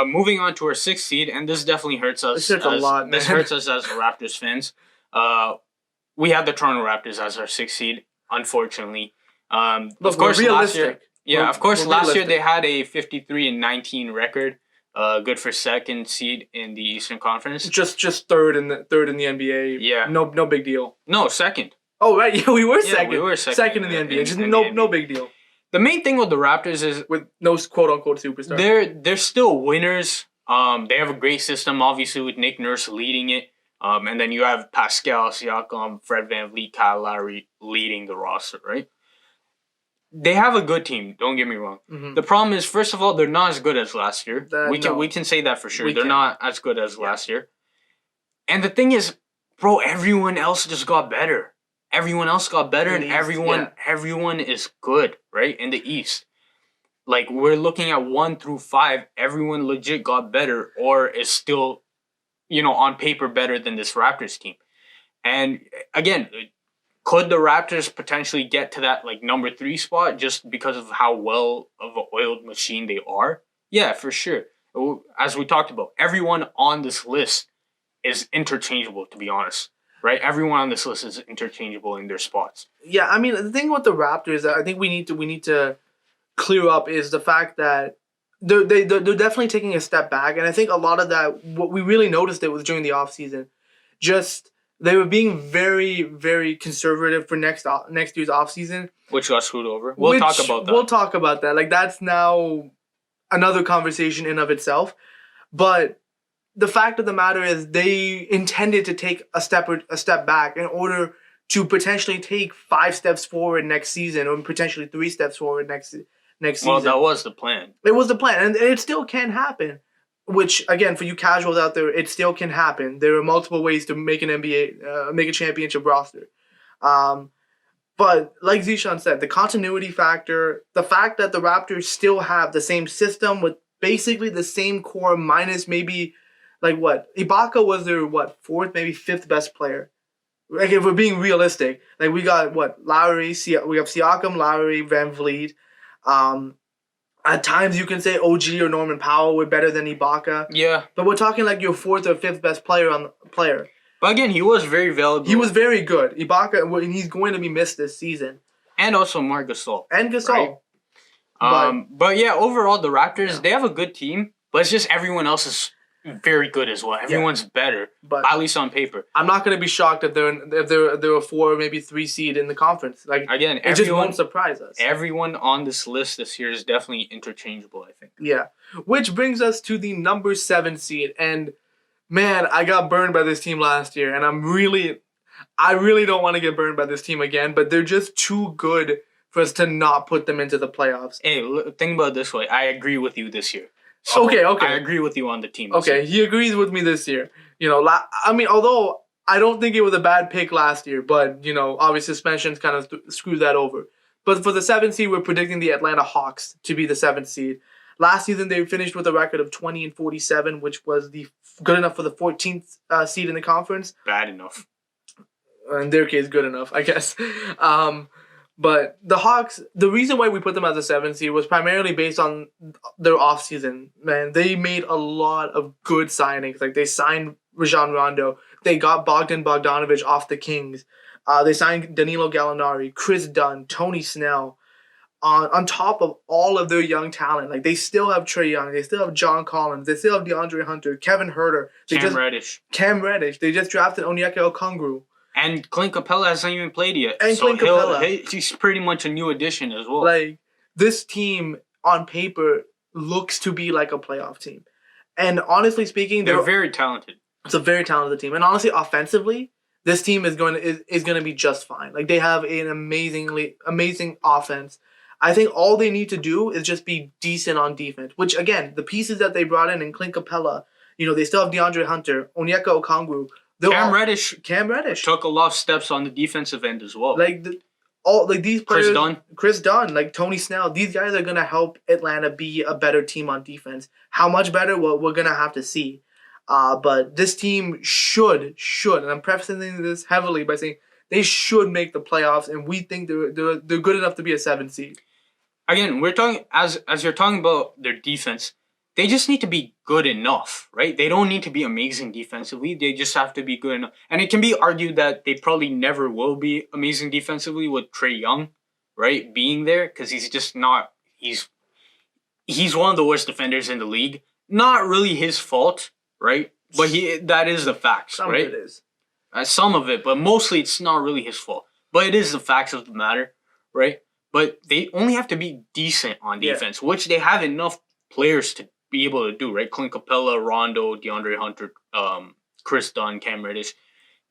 Moving on to our 6th seed, and this definitely hurts us. This hurts a lot, man. This hurts us as Raptors fans. We had the Toronto Raptors as our 6th seed, unfortunately. Look, of course, last year. Yeah, of course, last year they had a 53-19 record. Good for 2nd seed in the Eastern Conference. Just third in the NBA. Yeah. No big deal. No, 2nd. Oh right, yeah, we were second. We were second. Second in the NBA. Just no big deal. The main thing with the Raptors is with no quote unquote superstar. They're still winners. They have a great system, obviously, with Nick Nurse leading it. And then you have Pascal Siakam, Fred VanVleet, Kyle Lowry leading the roster, right? They have a good team. Don't get me wrong. Mm-hmm. The problem is, first of all, they're not as good as last year. We can say that for sure. They're not as good as last year. And the thing is, bro, everyone else just got better. Everyone else got better, and everyone is good, right? In the East. Like, we're looking at 1 through 5. Everyone legit got better or is still, on paper better than this Raptors team. And, again, could the Raptors potentially get to that, number 3 spot just because of how well of an oiled machine they are? Yeah, for sure. As we talked about, everyone on this list is interchangeable, to be honest. Right, everyone on this list is interchangeable in their spots. Yeah, I mean, the thing with the Raptors that I think we need to clear up is the fact that they're definitely taking a step back, and I think a lot of that, what we really noticed it was during the offseason. Just they were being very, very conservative for next year's offseason, which got screwed over. We'll talk about that. Like, that's now another conversation in of itself, but the fact of the matter is they intended to take a step back in order to potentially take 5 steps forward next season, or potentially 3 steps forward next season. Well, that was the plan. It was the plan, and it still can happen. Which, again, for you casuals out there, it still can happen. There are multiple ways to make an NBA, make a championship roster. But like Zishan said, the continuity factor, the fact that the Raptors still have the same system with basically the same core minus maybe. Ibaka was their, 4th, maybe 5th best player. Like, if we're being realistic, we got, Lowry, we have Siakam, Lowry, VanVleet. At times you can say OG or Norman Powell were better than Ibaka. Yeah. But we're talking your 4th or 5th best player But again, he was very valuable. He was very good. Ibaka, he's going to be missed this season. And also Marc Gasol. Right? But yeah, overall, the Raptors, they have a good team, but it's just everyone else is very good as well. Everyone's better, but at least on paper. I'm not going to be shocked if they're a 4 or maybe 3 seed in the conference. Again, it just won't surprise us. Everyone on this list this year is definitely interchangeable, I think. Yeah, which brings us to the number 7 seed, and man, I got burned by this team last year, and I really don't want to get burned by this team again. But they're just too good for us to not put them into the playoffs. Hey, think about it this way. I agree with you this year. So okay. I agree with you on the team. Okay, he agrees with me this year. I mean, although I don't think it was a bad pick last year, but, obviously suspensions kind of screwed that over. But for the 7th seed, we're predicting the Atlanta Hawks to be the 7th seed. Last season, they finished with a record of 20-47, which was good enough for the 14th seed in the conference. Bad enough. In their case, good enough, I guess. But the Hawks, the reason why we put them as a 7th seed was primarily based on their offseason. Man, they made a lot of good signings. They signed Rajon Rondo. They got Bogdan Bogdanović off the Kings. They signed Danilo Gallinari, Chris Dunn, Tony Snell. On top of all of their young talent. They still have Trae Young. They still have John Collins. They still have DeAndre Hunter, Kevin Huerter. Cam Reddish. They just drafted Onyeka Okongwu. And Clint Capella hasn't even played yet. He's pretty much a new addition as well. This team, on paper, looks to be like a playoff team. And honestly speaking, they're very talented. It's a very talented team. And honestly, offensively, this team is going to be just fine. They have an amazing offense. I think all they need to do is just be decent on defense. Which, again, the pieces that they brought in Clint Capella, they still have DeAndre Hunter, Onyeka Okongwu. Cam Reddish took a lot of steps on the defensive end as well. These players, Chris Dunn, Tony Snell, these guys are gonna help Atlanta be a better team on defense. How much better? Well, we're gonna have to see. But this team should, and I'm prefacing this heavily by saying they should make the playoffs, and we think they're good enough to be a 7th seed. Again, we're talking as you're talking about their defense. They just need to be good enough, right? They don't need to be amazing defensively. They just have to be good enough. And it can be argued that they probably never will be amazing defensively with Trae Young, right, being there, because he's just not. He's one of the worst defenders in the league. Not really his fault, right? But that is the facts, Some right? of it is. Some of it, but mostly it's not really his fault. But it is the facts of the matter, right? But they only have to be decent on defense, which they have enough players to be able to do, right? Clint Capella, Rondo, DeAndre Hunter, Chris Dunn, Cam Reddish.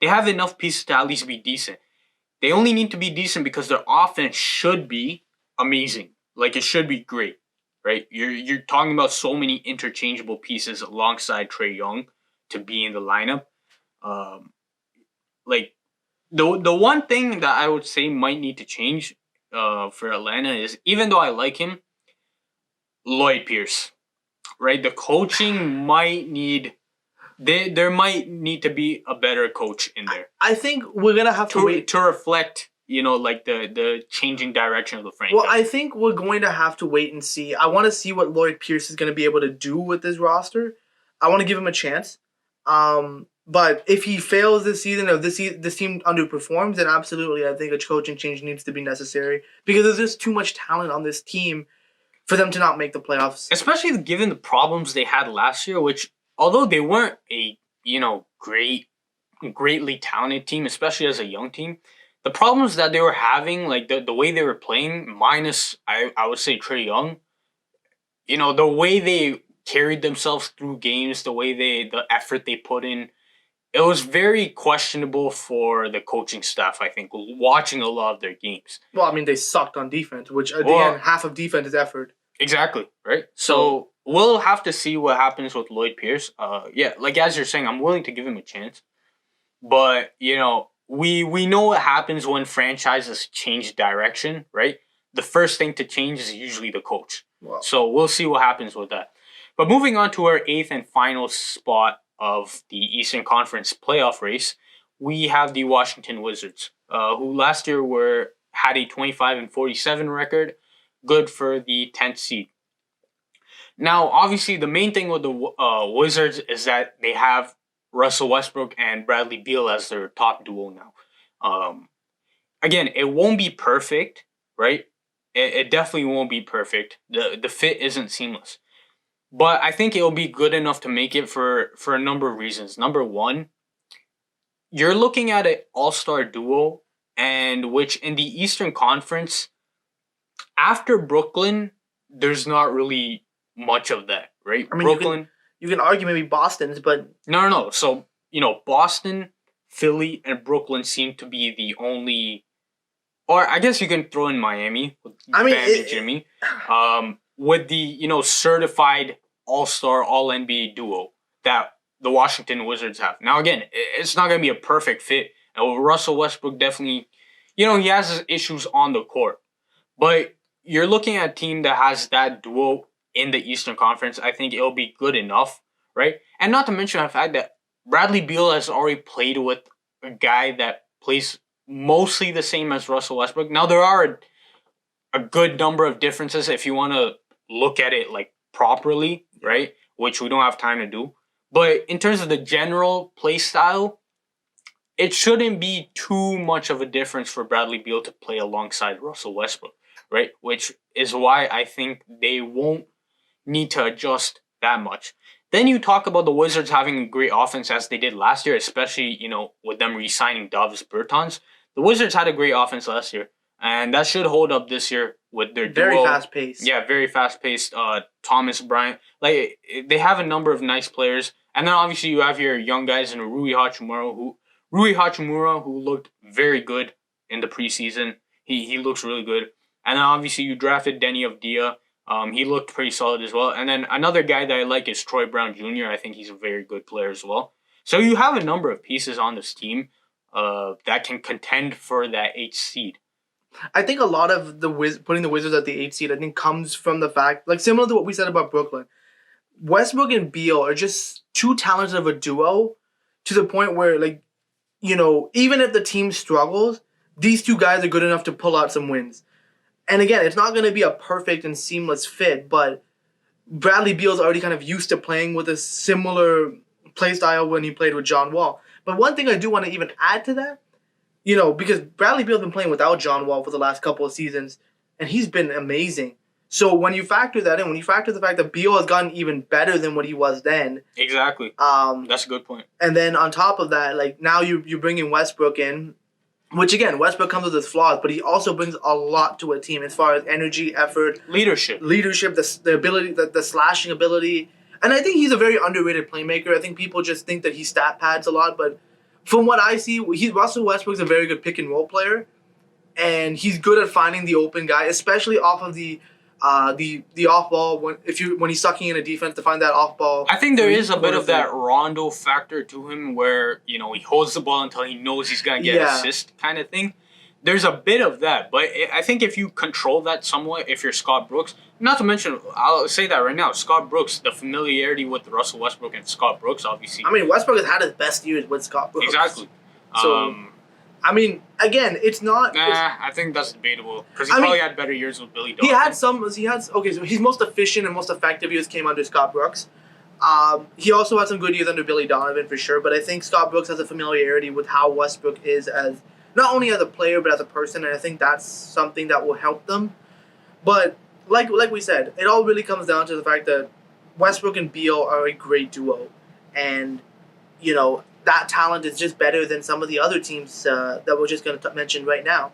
They have enough pieces to at least be decent. They only need to be decent because their offense should be amazing. Like, it should be great, right? You're talking about so many interchangeable pieces alongside Trae Young to be in the lineup. Like, the one thing that I would say might need to change for Atlanta is, even though I like him, Lloyd Pierce, right? The coaching might need... There might need to be a better coach in there. I think we're going to have to wait. To reflect, like the changing direction of the franchise. Well, I think we're going to have to wait and see. I want to see what Lloyd Pierce is going to be able to do with this roster. I want to give him a chance. But if he fails this season, or this team underperforms, then absolutely I think a coaching change needs to be necessary. Because there's just too much talent on this team for them to not make the playoffs. Especially given the problems they had last year, which, although they weren't a, greatly talented team, especially as a young team, the problems that they were having, like the way they were playing, minus, I would say, Trae Young, the way they carried themselves through games, the effort they put in, it was very questionable for the coaching staff, I think, watching a lot of their games. Well, I mean, they sucked on defense, which, at the end, half of defense is effort. Exactly, right? So we'll have to see what happens with Lloyd Pierce. Like as you're saying, I'm willing to give him a chance. But, we know what happens when franchises change direction, right? The first thing to change is usually the coach. Wow. So we'll see what happens with that. But moving on to our 8th and final spot of the Eastern Conference playoff race, we have the Washington Wizards, who last year had a 25-47 record, good for the 10th seed. Now, obviously, the main thing with the Wizards is that they have Russell Westbrook and Bradley Beal as their top duo now. Again, it won't be perfect, right? It definitely won't be perfect. The fit isn't seamless. But I think it'll be good enough to make it for a number of reasons. Number one, you're looking at an all-star duo, and which in the Eastern Conference, after Brooklyn, there's not really much of that, right? I mean, Brooklyn. You can argue maybe Boston's, but... No. So, Boston, Philly, and Brooklyn seem to be the only... Or I guess you can throw in Miami with Bam and Jimmy. With the, certified all-star, all-NBA duo that the Washington Wizards have. Now, again, it's not going to be a perfect fit. And Russell Westbrook definitely, he has his issues on the court. But you're looking at a team that has that duo in the Eastern Conference. I think it'll be good enough, right? And not to mention the fact that Bradley Beal has already played with a guy that plays mostly the same as Russell Westbrook. Now, there are a good number of differences if you want to look at it like properly, right? Which we don't have time to do. But in terms of the general play style, it shouldn't be too much of a difference for Bradley Beal to play alongside Russell Westbrook, right? Which is why I think they won't need to adjust that much. Then you talk about the Wizards having a great offense as they did last year, especially, with them re-signing Davis Bertans. The Wizards had a great offense last year, and that should hold up this year with their very duo. fast-paced. Yeah, very fast-paced. Thomas Bryant. Like, they have a number of nice players. And then obviously you have your young guys in Rui Hachimura, who looked very good in the preseason. He looks really good. And then obviously you drafted Denny Avdia. He looked pretty solid as well. And then another guy that I like is Troy Brown Jr. I think he's a very good player as well. So you have a number of pieces on this team that can contend for that 8th seed. I think a lot of putting the Wizards at the 8th seed, I think, comes from the fact, like similar to what we said about Brooklyn. Westbrook and Beal are just too talented of a duo to the point where, like, even if the team struggles, these two guys are good enough to pull out some wins. And again, it's not going to be a perfect and seamless fit, but Bradley Beal's already kind of used to playing with a similar play style when he played with John Wall. But one thing I do want to even add to that, because Bradley Beal's been playing without John Wall for the last couple of seasons, and he's been amazing. So when you factor that in, when you factor the fact that Beal has gotten even better than what he was then. Exactly. That's a good point. And then on top of that, like now you bring in Westbrook in, which again, Westbrook comes with his flaws, but he also brings a lot to a team as far as energy, effort, leadership, the ability, the slashing ability. And I think he's a very underrated playmaker. I think people just think that he stat pads a lot, but from what I see, Russell Westbrook's a very good pick and roll player, and he's good at finding the open guy, especially off of the off ball when he's sucking in a defense to find that off ball. I think there is a bit of that Rondo factor to him, where he holds the ball until he knows he's gonna get assist kind of thing. There's a bit of that, but I think if you control that somewhat, if you're Scott Brooks, not to mention, I'll say that right now, Scott Brooks, the familiarity with Russell Westbrook and Scott Brooks, obviously. I mean, Westbrook has had his best years with Scott Brooks. Exactly. So, I mean, again, it's not. I think that's debatable because he probably had better years with Billy Donovan. So he's most efficient and most effective years came under Scott Brooks. He also had some good years under Billy Donovan for sure, but I think Scott Brooks has a familiarity with how Westbrook is as not only as a player but as a person, and I think that's something that will help them. But like we said, it all really comes down to the fact that Westbrook and Beal are a great duo, and that talent is just better than some of the other teams that we're just going to mention right now.